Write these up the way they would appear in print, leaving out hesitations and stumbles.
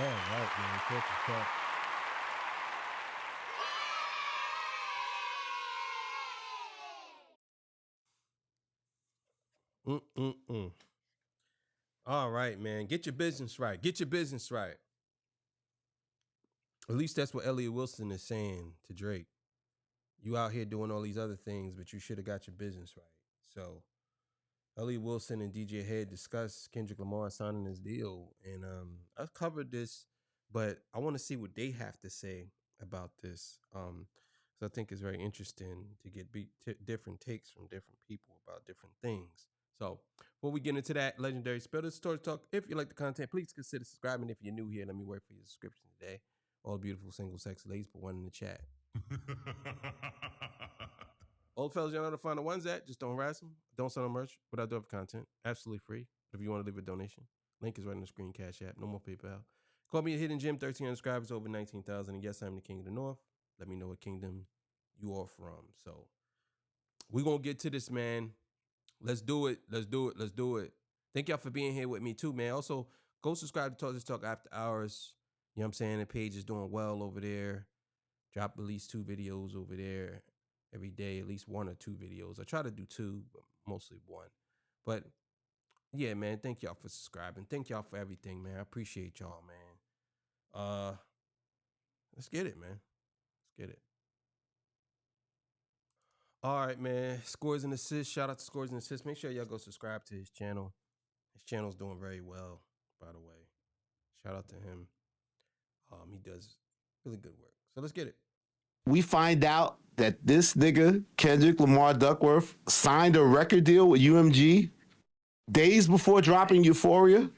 All right, man. Talk the talk. Mm-mm-mm. All right, man. Get your business right. Get your business right. At least that's what Elliott Wilson is saying to Drake. You out here doing all these other things, but you should have got your business right. So Elliott Wilson and DJ Head discussed Kendrick Lamar signing his deal, and I covered this, but I want to see what they have to say about this. So I think it's very interesting to get different takes from different people about different things. So before we get into that, legendary spill the story talk. If you like the content, please consider subscribing. If you're new here, let me wait for your subscription today. All beautiful single sex ladies, put one in the chat. Old fellas, you know how to find the ones at. Just don't harass them. Don't sell them merch without doing content. Absolutely free. If you want to leave a donation, link is right on the screen. Cash app. No more PayPal. Call me a hidden gem. 1,300 subscribers, over 19,000. And yes, I'm the king of the north. Let me know what kingdom you are from. So we're gonna get to this, man. Let's do it. Let's do it. Let's do it. Thank y'all for being here with me too, man. Also, go subscribe to Talk This Talk After Hours. You know what I'm saying? The page is doing well over there. Drop at least 2 videos over there every day, at least 1 or 2 videos. I try to do 2, but mostly 1. But yeah, man, thank y'all for subscribing. Thank y'all for everything, man. I appreciate y'all, man. Let's get it, man. Let's get it. All right, man. Scores and assists. Shout out to Scores and Assists. Make sure y'all go subscribe to his channel. His channel's doing very well, by the way. Shout out to him. He does really good work. So let's get it. We find out that this nigga, Kendrick Lamar Duckworth, signed a record deal with UMG days before dropping Euphoria.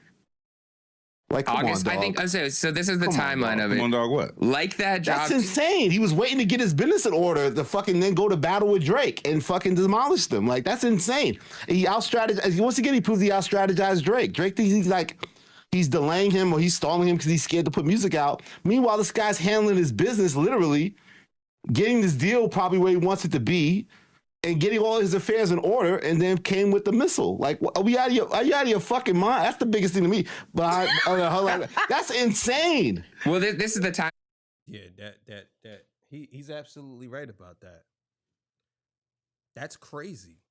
Like, come August, on, dog. I think. So this is the Come on, timeline dog. of it. Come on, dog. What? Like that drop. That's insane. He was waiting to get his business in order to fucking then go to battle with Drake and fucking demolish them. Like, that's insane. He out-strategized. Once again, he proves he out-strategized Drake. Drake thinks he's like, he's delaying him or he's stalling him because he's scared to put music out. Meanwhile, this guy's handling his business literally, getting this deal probably where he wants it to be, and getting all his affairs in order, and then came with the missile. Like, are you out of your fucking mind? That's the biggest thing to me. But that's insane. Well, this is the time. Yeah, that he's absolutely right about that. That's crazy.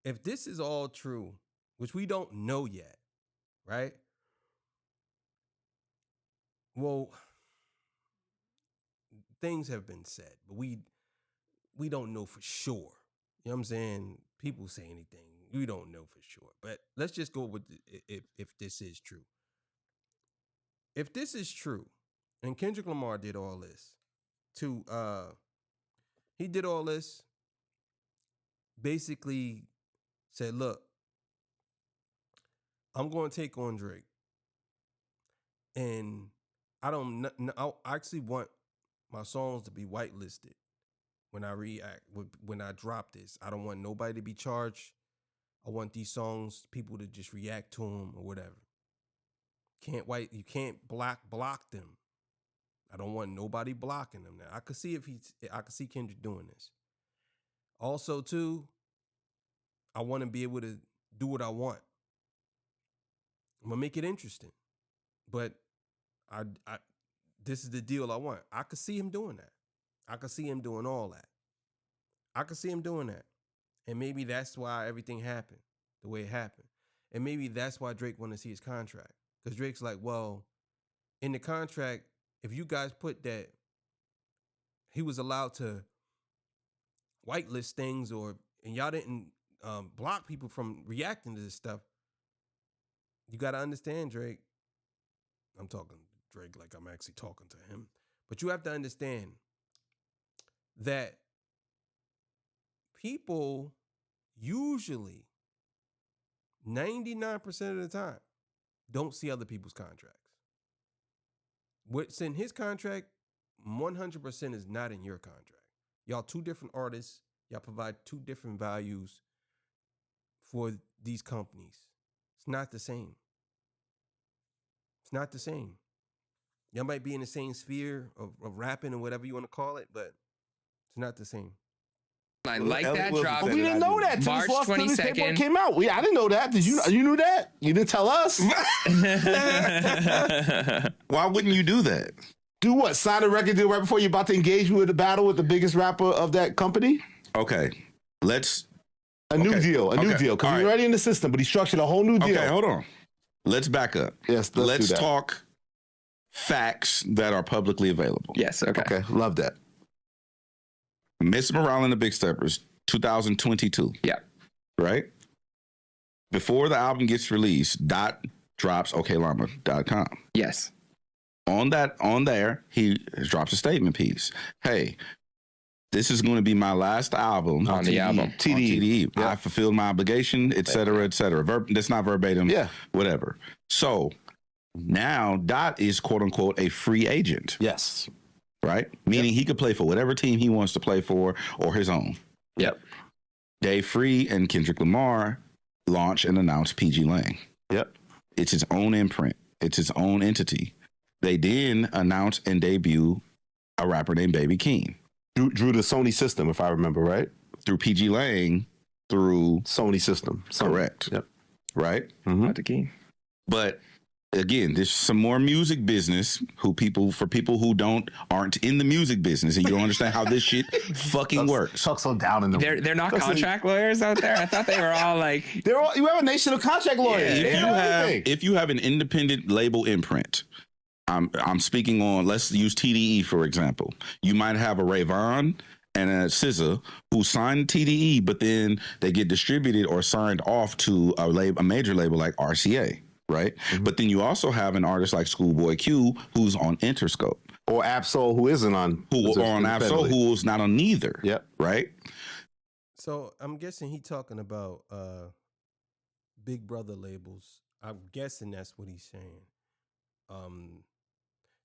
If this is all true, which we don't know yet, right? Well, things have been said, but we don't know for sure. You know what I'm saying? People say anything. We don't know for sure. But let's just go with if this is true. If this is true, and Kendrick Lamar did all this he did all this, basically said, look, I'm going to take on Drake. And I actually want my songs to be whitelisted when I when I drop this. I don't want nobody to be charged. I want these songs, people to just react to them or whatever. You can't block them. I don't want nobody blocking them now. I could see Kendrick doing this. Also, too, I want to be able to do what I want. I'm gonna make it interesting. But this is the deal I want. I could see him doing that. I could see him doing all that. I could see him doing that. And maybe that's why everything happened the way it happened. And maybe that's why Drake wanted to see his contract. Because Drake's like, well, in the contract, if you guys put that he was allowed to whitelist things and y'all didn't block people from reacting to this stuff, you got to understand, Drake. I'm talking to Drake like I'm actually talking to him. But you have to understand that people usually 99% of the time don't see other people's contracts. What's in his contract 100% is not in your contract. Y'all 2 different artists. Y'all provide 2 different values for these companies. It's not the same. It's not the same. Y'all might be in the same sphere of rapping or whatever you want to call it, but it's not the same. I like Elliott that Wilson drop. But said we it, didn't I know didn't. that till March this lawsuit, this 22nd. paperwork came out. I didn't know that. Did you? You knew that? You didn't tell us. Why wouldn't you do that? Do what? Sign a record deal right before you're about to engage with a battle with the biggest rapper of that company? Okay, let's. A new Okay. deal. A new Okay. deal. Because All he's right. already in the system, but he structured a whole new deal. Okay, hold on. Let's back up. Yes, let's do that. talk facts that are publicly available. Yes. Okay. Okay, love that. Miss Morale and the Big Steppers, 2022. Yeah. Right? Before the album gets released, Dot drops OKLlama.com. Yes. On there, he drops a statement piece. Hey, this is going to be my last album On the album. TDE. Yeah. I fulfilled my obligation, et cetera, et cetera. That's not verbatim. Yeah. Whatever. So now Dot is quote unquote a free agent, Yes. right? Meaning he could play for whatever team he wants to play for or his own. Yep. Dave Free and Kendrick Lamar launch and announce PG Lang. Yep. It's its own imprint. It's its own entity. They then announce and debut a rapper named Baby Keem Drew the Sony system, if I remember right. through PG Lang, through Sony system. Sony. Correct. Yep. Right? Mhm. Not the key. But again, there's some more music business for people who aren't in the music business and you don't understand how this shit fucking works. Chuck's so down in the. They're not Listen, contract lawyers out there. I thought they were all like. You have a nation of contract lawyers. Yeah, They know everything. If you have an independent label imprint, I'm speaking on, let's use TDE for example. You might have a Rayvon and a SZA who signed TDE, but then they get distributed or signed off to a major label like RCA, right? Mm-hmm. But then you also have an artist like Schoolboy Q who's on Interscope, Or Absol, who isn't on. who on Absol, who's not on neither. Yep. Right? So I'm guessing he talking about Big Brother labels. I'm guessing that's what he's saying.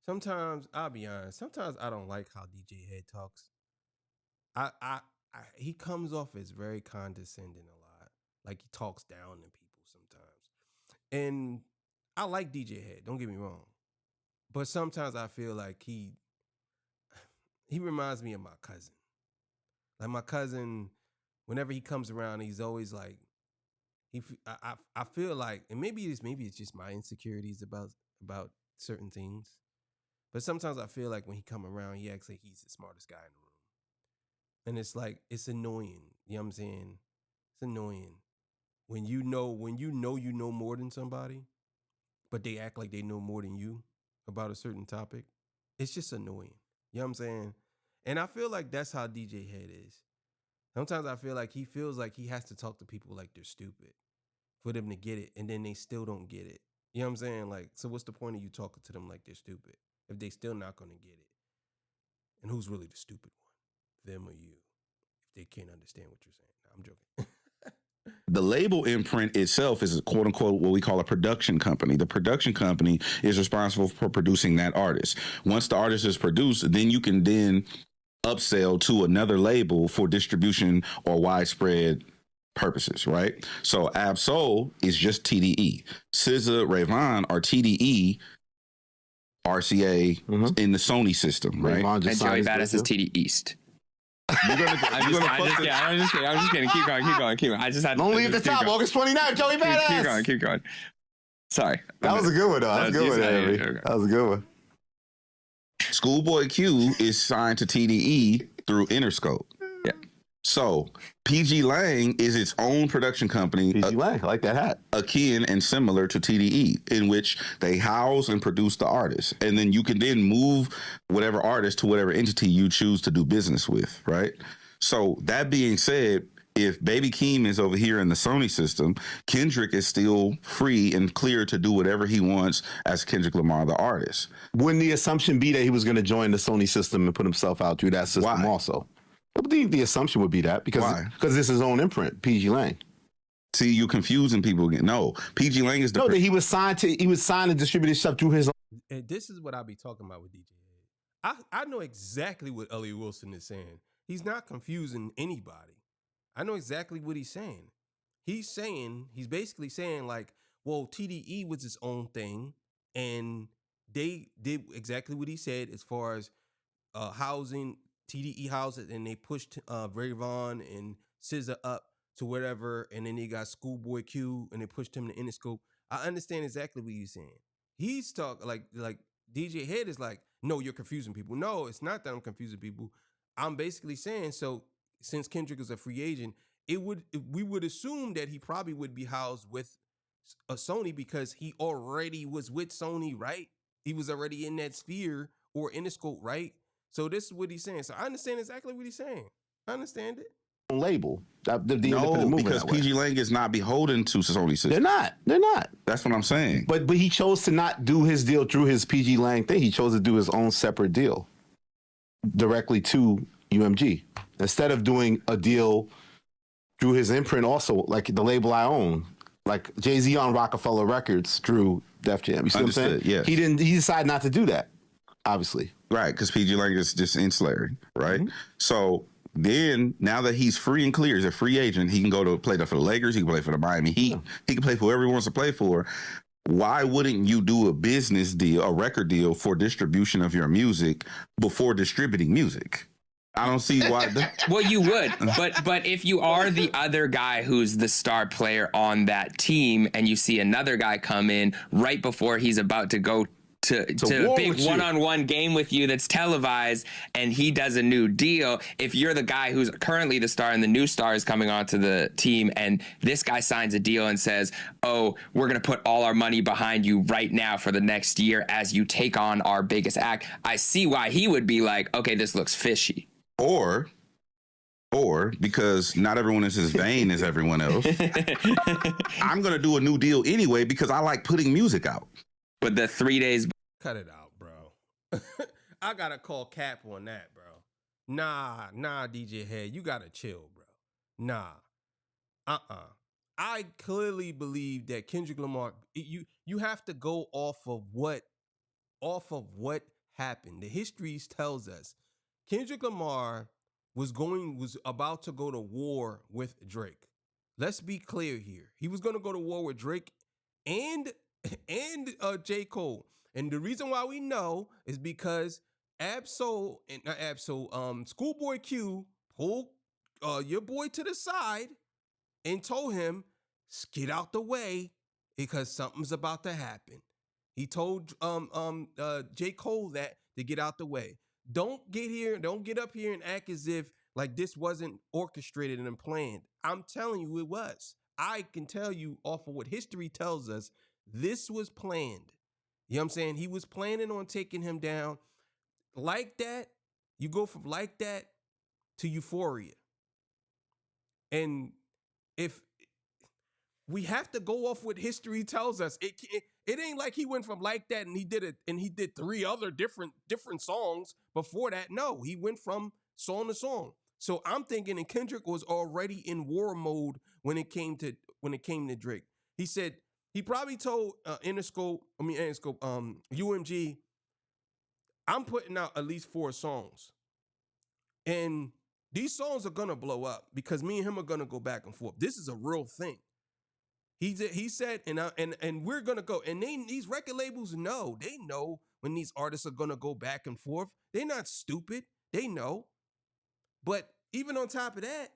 Sometimes I'll be honest. Sometimes I don't like how DJ Head talks. He comes off as very condescending a lot. Like he talks down to people sometimes. And I like DJ Head. Don't get me wrong. But sometimes I feel like he reminds me of my cousin. Like my cousin, whenever he comes around, he's always like, I feel like, and maybe it's just my insecurities about certain things. But sometimes I feel like when he come around, he acts like he's the smartest guy in the room. And it's like, it's annoying. You know what I'm saying? It's annoying. When you know more than somebody, but they act like they know more than you about a certain topic. It's just annoying. You know what I'm saying? And I feel like that's how DJ Head is. Sometimes I feel like he feels like he has to talk to people like they're stupid for them to get it, and then they still don't get it. You know what I'm saying? Like, so what's the point of you talking to them like they're stupid if they still not going to get it? And who's really the stupid one? Them or you? If they can't understand what you're saying. No, I'm joking. The label imprint itself is a quote unquote what we call a production company. The production company is responsible for producing that artist. Once the artist is produced, then you can then upsell to another label for distribution or widespread purposes, right? So Absol is just TDE. SZA, Rayvon are TDE, RCA in the Sony system, right? Rayvon just And signed Joey his Badass is deal. TD East. I'm I'm just kidding. Keep going. I just had. Don't leave the top. August 29th, Joey Badass. Keep going. Sorry. That was a good one, though. That was a good one, Henry. That was a good one. Schoolboy Q is signed to TDE through Interscope. Yeah. So PG Lang is its own production company, PG Lang, I like that hat. akin and similar to TDE, in which they house and produce the artist. And then you can then move whatever artist to whatever entity you choose to do business with, right? So that being said, if Baby Keem is over here in the Sony system, Kendrick is still free and clear to do whatever he wants as Kendrick Lamar, the artist. Wouldn't the assumption be that he was going to join the Sony system and put himself out through that system Why? also? I believe the assumption would be that because Why? this is his own imprint, PG Lang. See, you confusing people again. No, PG Lang is the No, that he was signed and distributed stuff through his own. And this is what I be talking about with DJ Head. I know exactly what Elliott Wilson is saying. He's not confusing anybody. I know exactly what he's saying. He's basically saying like, well, TDE was its own thing, and they did exactly what he said as far as housing TDE House, and they pushed Rayvon and SZA up to whatever, and then they got Schoolboy Q, and they pushed him to Interscope. I understand exactly what you're saying. He's talking like DJ Head is like, no, you're confusing people. No, it's not that I'm confusing people. I'm basically saying, so since Kendrick is a free agent, we would assume that he probably would be housed with a Sony because he already was with Sony, right? He was already in that sphere or Interscope, right? So this is what he's saying. So I understand exactly what he's saying. I understand it. Label. The No, because PG Lang is not beholden to Sony System. They're not. That's what I'm saying. But he chose to not do his deal through his PG Lang thing. He chose to do his own separate deal directly to UMG instead of doing a deal through his imprint. Also, like the label I own, like Jay-Z on Rockefeller Records through Def Jam. You see Understood, what I'm saying? yes. He decided not to do that. Obviously, Right, because PG Lang is just ancillary, right? Mm-hmm. So then, now that he's free and clear, he's a free agent, he can go to play for the Lakers, he can play for the Miami Heat, he can play for whoever he wants to play for. Why wouldn't you do a business deal, a record deal for distribution of your music before distributing music? I don't see why. Well, you would, but if you are the other guy who's the star player on that team, and you see another guy come in right before he's about to go to a big one-on-one game with you that's televised, and he does a new deal, if you're the guy who's currently the star and the new star is coming onto the team, and this guy signs a deal and says, oh, we're going to put all our money behind you right now for the next year as you take on our biggest act, I see why he would be like, okay, this looks fishy. Or because not everyone is as vain as everyone else, I'm going to do a new deal anyway because I like putting music out. But the 3 days... Cut it out, bro. I got to call Cap on that, bro. Nah, DJ Head. You got to chill, bro. Nah. I clearly believe that Kendrick Lamar, you have to go off of what happened. The history tells us Kendrick Lamar was about to go to war with Drake. Let's be clear here. He was going to go to war with Drake and J. Cole. And the reason why we know is because Schoolboy Q pulled your boy to the side and told him, get out the way because something's about to happen. He told J. Cole that to get out the way. Don't get up here and act as if like this wasn't orchestrated and planned. I'm telling you it was. I can tell you off of what history tells us, this was planned. You know what I'm saying? He was planning on taking him down. Like that, you go from like that to Euphoria. And if we have to go off what history tells us, it ain't like he went from like that and he did 3 other different songs before that. No, he went from song to song. So I'm thinking that Kendrick was already in war mode when it came to Drake. He said he probably told UMG, I'm putting out at least 4 songs. And these songs are gonna blow up because me and him are gonna go back and forth. This is a real thing. He said, and we're gonna go. And these record labels know. They know when these artists are gonna go back and forth. They're not stupid. They know. But even on top of that,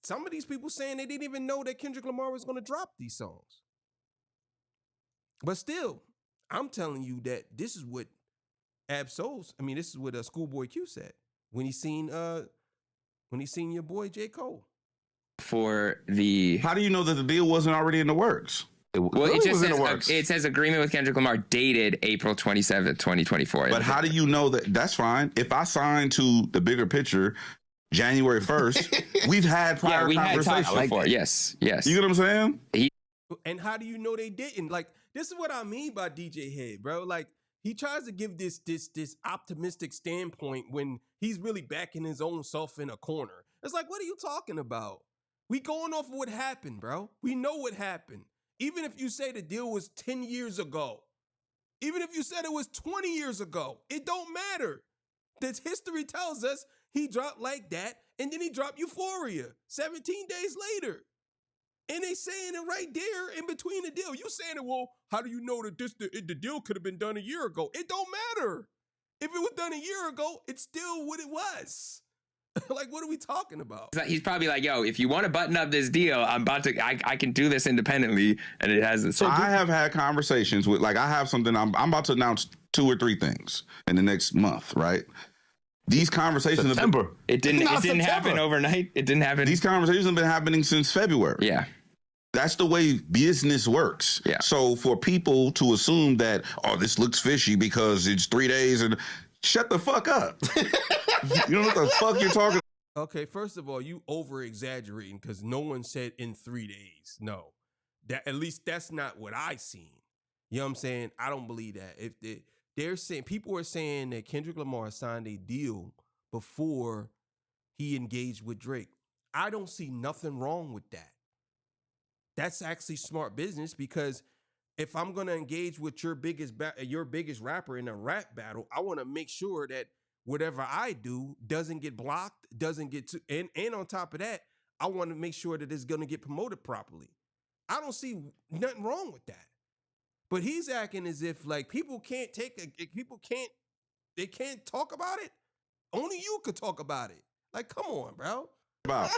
some of these people saying they didn't even know that Kendrick Lamar was gonna drop these songs. But still, I'm telling you that this is what this is what Schoolboy Q said when he seen your boy J. Cole. For the... How do you know that the deal wasn't already in the works? It just says, it says agreement with Kendrick Lamar dated April 27th, 2024. But how do you know that? That's fine. If I sign to the bigger picture January 1st, we've had prior conversations. Had before. Yes. You know what I'm saying? And how do you know they didn't? Like, this is what I mean by DJ Head, bro. Like, he tries to give this optimistic standpoint when he's really backing his own self in a corner. It's like, what are you talking about? We going off of what happened, bro. We know what happened. Even if you say the deal was 10 years ago, even if you said it was 20 years ago, it don't matter. This history tells us he dropped like that, and then he dropped Euphoria 17 days later. And they saying it right there in between the deal. You saying it, well, how do you know that the deal could have been done a year ago? It don't matter. If it was done a year ago, it's still what it was. Like, what are we talking about? He's probably like, yo, if you want to button up this deal, I can do this independently. And it has this. So I have had conversations with, like, I have something, I'm about to announce 2 or 3 things in the next month, right? These conversations September. It didn't happen overnight. It didn't happen. These conversations have been happening since February. Yeah. That's the way business works. Yeah. So for people to assume that, oh, this looks fishy because it's 3 days, and shut the fuck up. You know what the fuck you're talking about? Okay, first of all, you over exaggerating because no one said in 3 days. No, at least that's not what I seen. You know what I'm saying? I don't believe that. If they're saying, people are saying that Kendrick Lamar signed a deal before he engaged with Drake. I don't see nothing wrong with that. That's actually smart business, because if I'm gonna engage with your biggest rapper in a rap battle, I want to make sure that whatever I do doesn't get blocked, doesn't get to, and on top of that, I want to make sure that it's gonna get promoted properly. I don't see nothing wrong with that. But he's acting as if like people can't talk about it. Only you could talk about it. Like, come on, bro. About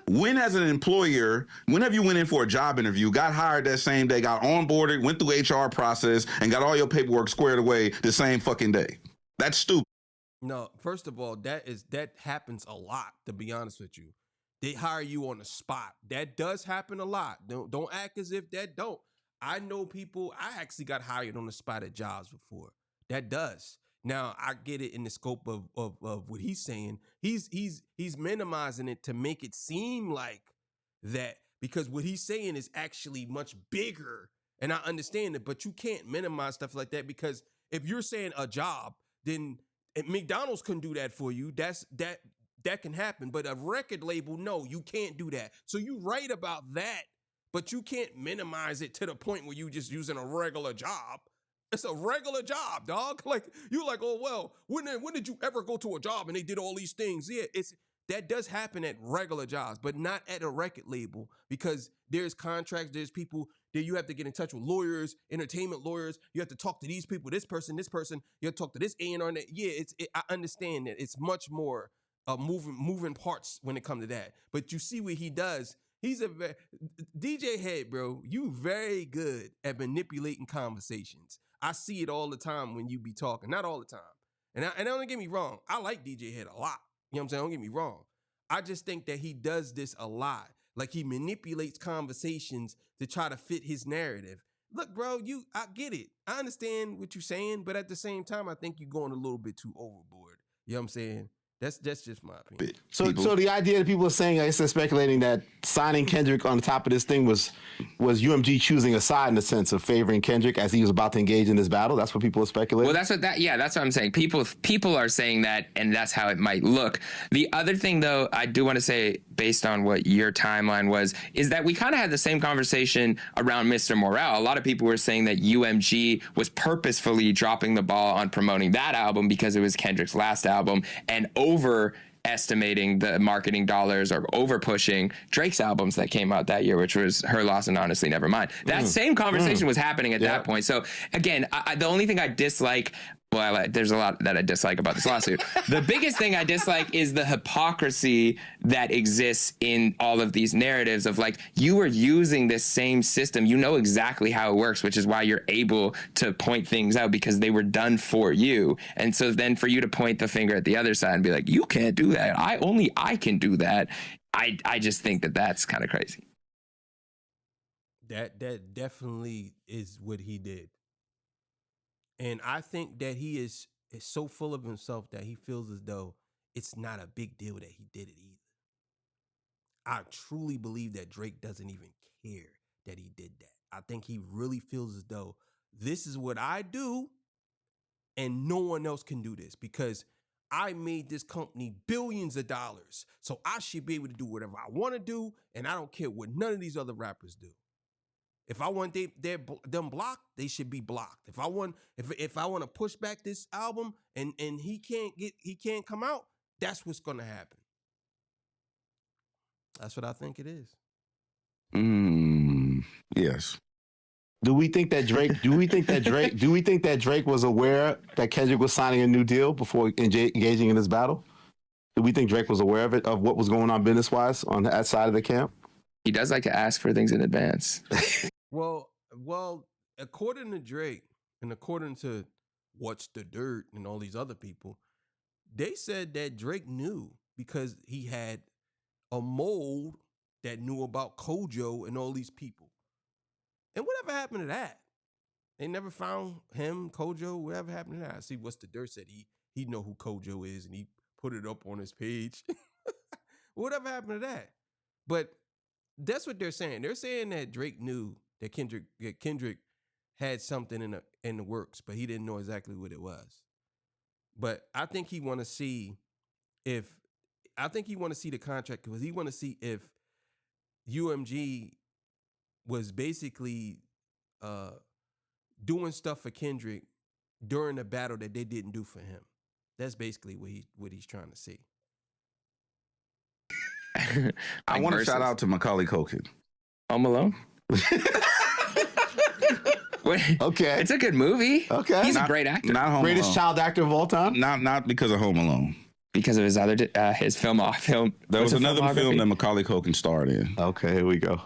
when, as an employer, whenever you went in for a job interview, got hired that same day, got onboarded, went through HR process, and got all your paperwork squared away the same fucking day. That's stupid. No, first of all, that happens a lot, to be honest with you. They hire you on the spot. That does happen a lot. Don't act as if that don't. I know people, I actually got hired on the spot at jobs before. That does. Now, I get it in the scope of what he's saying. He's minimizing it to make it seem like that, because what he's saying is actually much bigger. And I understand it, but you can't minimize stuff like that, because if you're saying a job, then McDonald's couldn't do that for you. That can happen. But a record label, no, you can't do that. So you're right about that, but you can't minimize it to the point where you just using a regular job. It's a regular job, dog. Like, you're like, oh, well, when did you ever go to a job and they did all these things? Yeah, that does happen at regular jobs, but not at a record label, because there's contracts, there's people that you have to get in touch with, lawyers, entertainment lawyers. You have to talk to these people, this person. You have to talk to this A&R. Yeah, I understand that it's much more moving parts when it comes to that. But you see what he does. He's DJ Head, bro. You very good at manipulating conversations. I see it all the time when you be talking. Not all the time. And don't get me wrong. I like DJ Head a lot. You know what I'm saying? Don't get me wrong. I just think that he does this a lot. Like, he manipulates conversations to try to fit his narrative. Look, bro, I get it. I understand what you're saying, but at the same time, I think you're going a little bit too overboard. You know what I'm saying? That's just my opinion. So the idea that people are saying, I guess they're speculating that signing Kendrick on the top of this thing was UMG choosing a side in the sense of favoring Kendrick as he was about to engage in this battle. That's what people are speculating. Well, that's what I'm saying. People are saying that, and that's how it might look. The other thing, though, I do want to say, based on what your timeline was, is that we kind of had the same conversation around Mr. Morale. A lot of people were saying that UMG was purposefully dropping the ball on promoting that album because it was Kendrick's last album, and overestimating the marketing dollars, or over pushing Drake's albums that came out that year, which was Her Loss and Honestly Nevermind. That same conversation was happening at that point. So again, the only thing I dislike, there's a lot that I dislike about this lawsuit. The biggest thing I dislike is the hypocrisy that exists in all of these narratives of, like, you are using this same system. You know exactly how it works, which is why you're able to point things out, because they were done for you. And so then for you to point the finger at the other side and be like, you can't do that. I can do that. I just think that that's kind of crazy. That definitely is what he did. And I think that he is so full of himself that he feels as though it's not a big deal that he did it either. I truly believe that Drake doesn't even care that he did that. I think he really feels as though this is what I do and no one else can do this, because I made this company billions of dollars. So I should be able to do whatever I want to do, and I don't care what none of these other rappers do. If I want them blocked, they should be blocked. If I want to push back this album and he can't come out, that's what's gonna happen. That's what I think it is. Yes. Do we think that Drake was aware that Kendrick was signing a new deal before engaging in this battle? Do we think Drake was aware of it, of what was going on business wise on that side of the camp? He does like to ask for things in advance. Well, according to Drake and according to What's the Dirt and all these other people, they said that Drake knew because he had a mold that knew about Kojo and all these people. And whatever happened to that? They never found him, Kojo, whatever happened to that? I see What's the Dirt said he know who Kojo is and he put it up on his page. Whatever happened to that? But that's what they're saying. They're saying that Drake knew that Kendrick had something in the works, but he didn't know exactly what it was. But I think he want to see the contract because he want to see if UMG was basically doing stuff for Kendrick during the battle that they didn't do for him. That's basically what he's trying to see. I want to shout out to Macaulay Culkin. Home Alone. Okay, it's a good movie. Okay, he's a great actor. Not Home greatest Alone. child actor of all time. Not because of Home Alone. Because of his other his film. There was another film that Macaulay Culkin starred in. Okay, here we go.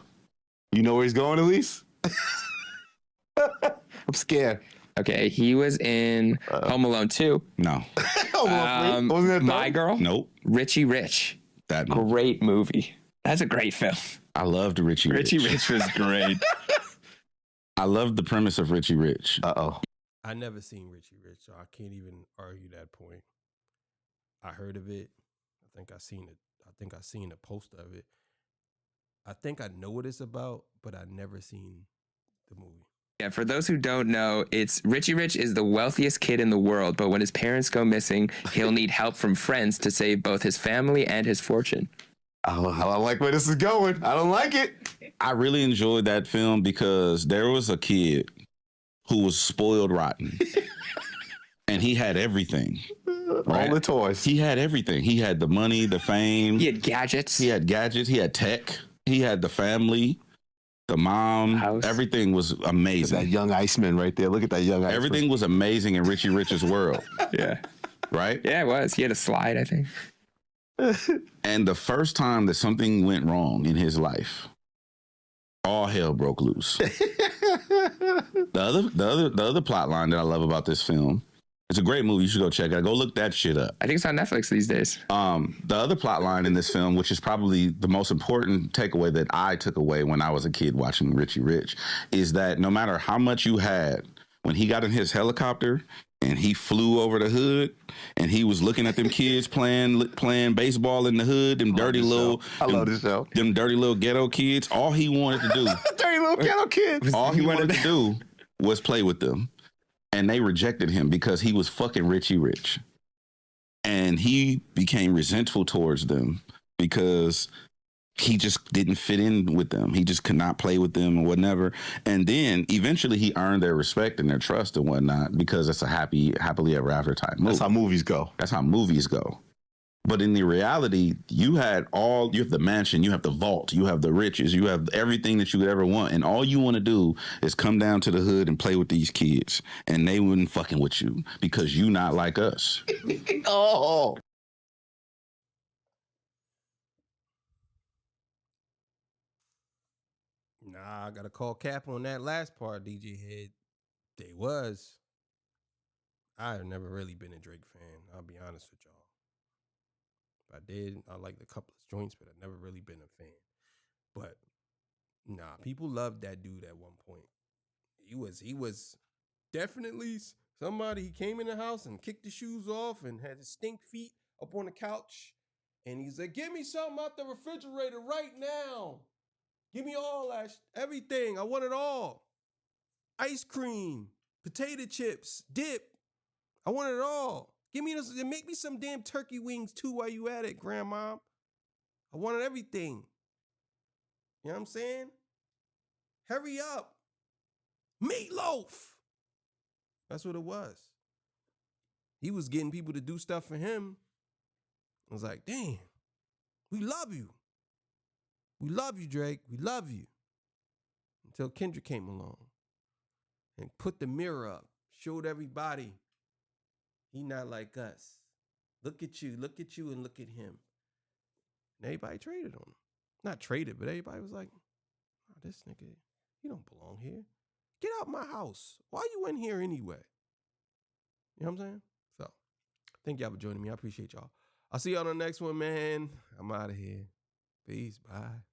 You know where he's going, Elise? I'm scared. Okay, he was in Home Alone 2. No. Wasn't that My Girl? Nope. Richie Rich. That movie. Great movie. That's a great film. I loved Richie Rich. Richie Rich was great. I loved the premise of Richie Rich. I never seen Richie Rich, so I can't even argue that point. I heard of it. I think I seen it. I think I seen a poster of it. I think I know what it's about, but I never seen the movie. Yeah, for those who don't know, it's Richie Rich is the wealthiest kid in the world, but when his parents go missing, he'll need help from friends to save both his family and his fortune. I don't like where this is going. I don't like it. I really enjoyed that film because there was a kid who was spoiled rotten. And he had everything. Right? All the toys. He had everything. He had the money, the fame. He had gadgets. He had tech. He had the family, the mom. House. Everything was amazing. That young Iceman right there. Look at that young Iceman. Everything was amazing in Richie Rich's world. Yeah. Right? Yeah, it was. He had a slide, I think. And the first time that something went wrong in his life, all hell broke loose. The other plot line that I love about this film, it's a great movie. You should go check it out. Go look that shit up. I think it's on Netflix these days. The other plot line in this film, which is probably the most important takeaway that I took away when I was a kid watching Richie Rich, is that no matter how much you had, when he got in his helicopter and he flew over the hood and he was looking at them kids playing baseball in the hood, them dirty little, I love this show. Them dirty little ghetto kids. All he wanted to do, dirty little ghetto kids. All he wanted to do was play with them. And they rejected him because he was fucking Richie Rich. And he became resentful towards them because he just didn't fit in with them. He just could not play with them or whatever. And then eventually he earned their respect and their trust and whatnot because that's a happily ever after type movie. That's how movies go. That's how movies go. But in the reality, you have the mansion, you have the vault, you have the riches, you have everything that you could ever want. And all you want to do is come down to the hood and play with these kids. And they wouldn't fucking with you because you not like us. Oh. Nah, I got to call cap on that last part, DJ Head. They was. I have never really been a Drake fan. I'll be honest with y'all. I did. I liked a couple of joints, but I've never really been a fan. But nah, people loved that dude at one point. He was definitely somebody. He came in the house and kicked his shoes off and had his stink feet up on the couch. And he's like, "Give me something out the refrigerator right now. Give me all that, everything. I want it all. Ice cream, potato chips, dip. I want it all. Give me this, and make me some damn turkey wings too while you at it, Grandma. I wanted everything." You know what I'm saying? Hurry up. Meatloaf. That's what it was. He was getting people to do stuff for him. I was like, damn, we love you. We love you, Drake. We love you. Until Kendrick came along. and put the mirror up, showed everybody he not like us. Look at you, and look at him. And everybody traded on him. Not traded, but everybody was like, oh, this nigga, he don't belong here. Get out my house. Why you in here anyway? You know what I'm saying? So, thank y'all for joining me. I appreciate y'all. I'll see y'all on the next one, man. I'm out of here. Peace. Bye.